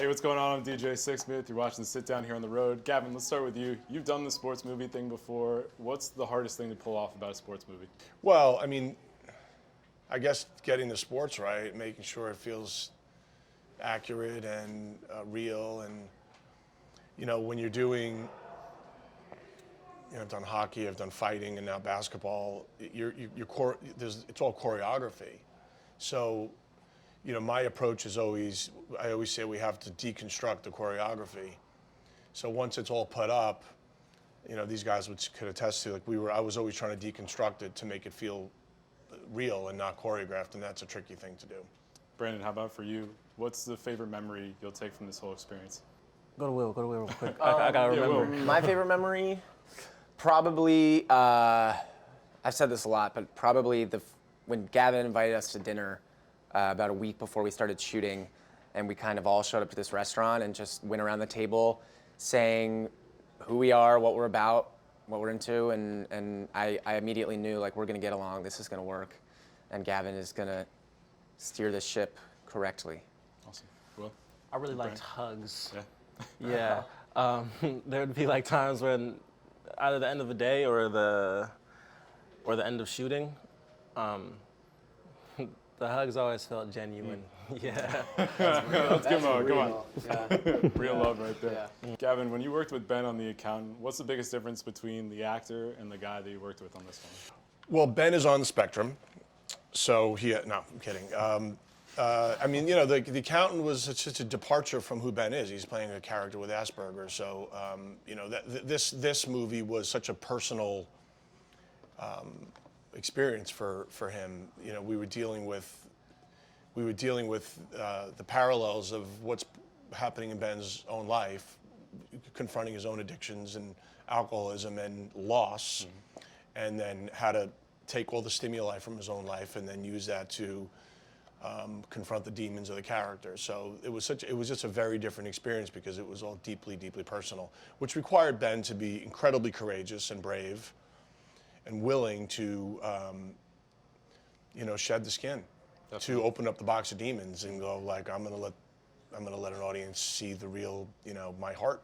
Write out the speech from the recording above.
Hey, what's going on? I'm DJ Sixsmith. You're watching the Sit Down here on the road. Gavin, let's start with you. You've done the sports movie thing before. What's the hardest thing to pull off about a sports movie? Well, I mean, I guess getting the sports right, making sure it feels accurate and real. And, you know, when you're doing, I've done hockey, I've done fighting, and now basketball, it's all choreography. So, my approach is always, I always say we have to deconstruct the choreography. So once it's all put up, these guys could attest to, I was always trying to deconstruct it to make it feel real and not choreographed, and that's a tricky thing to do. Brandon, how about for you? What's the favorite memory you'll take from this whole experience? Go to Will real quick. I gotta remember. My favorite memory, probably, I've said this a lot, but probably when Gavin invited us to dinner about a week before we started shooting, and we kind of all showed up to this restaurant and just went around the table saying who we are, what we're about, what we're into, and I immediately knew, we're gonna get along, this is gonna work, and Gavin is gonna steer the ship correctly. Awesome. Well, I really liked hugs. Yeah. Yeah. There would be times when either the end of the day or the end of shooting, the hugs always felt genuine. Yeah. Let's give him a come on. Yeah. Real love right there. Yeah. Gavin, when you worked with Ben on The Accountant, what's the biggest difference between the actor and the guy that you worked with on this one? Well, Ben is on the spectrum, so no, I'm kidding. The accountant was such a departure from who Ben is. He's playing a character with Asperger's, so this movie was such a personal experience for him. We were dealing with the parallels of what's happening in Ben's own life, confronting his own addictions and alcoholism and loss, and then how to take all the stimuli from his own life and then use that to confront the demons of the character. So it was just a very different experience because it was all deeply, deeply personal, which required Ben to be incredibly courageous and brave and willing to, shed the skin, to open up the box of demons and go I'm gonna let an audience see the real, my heart.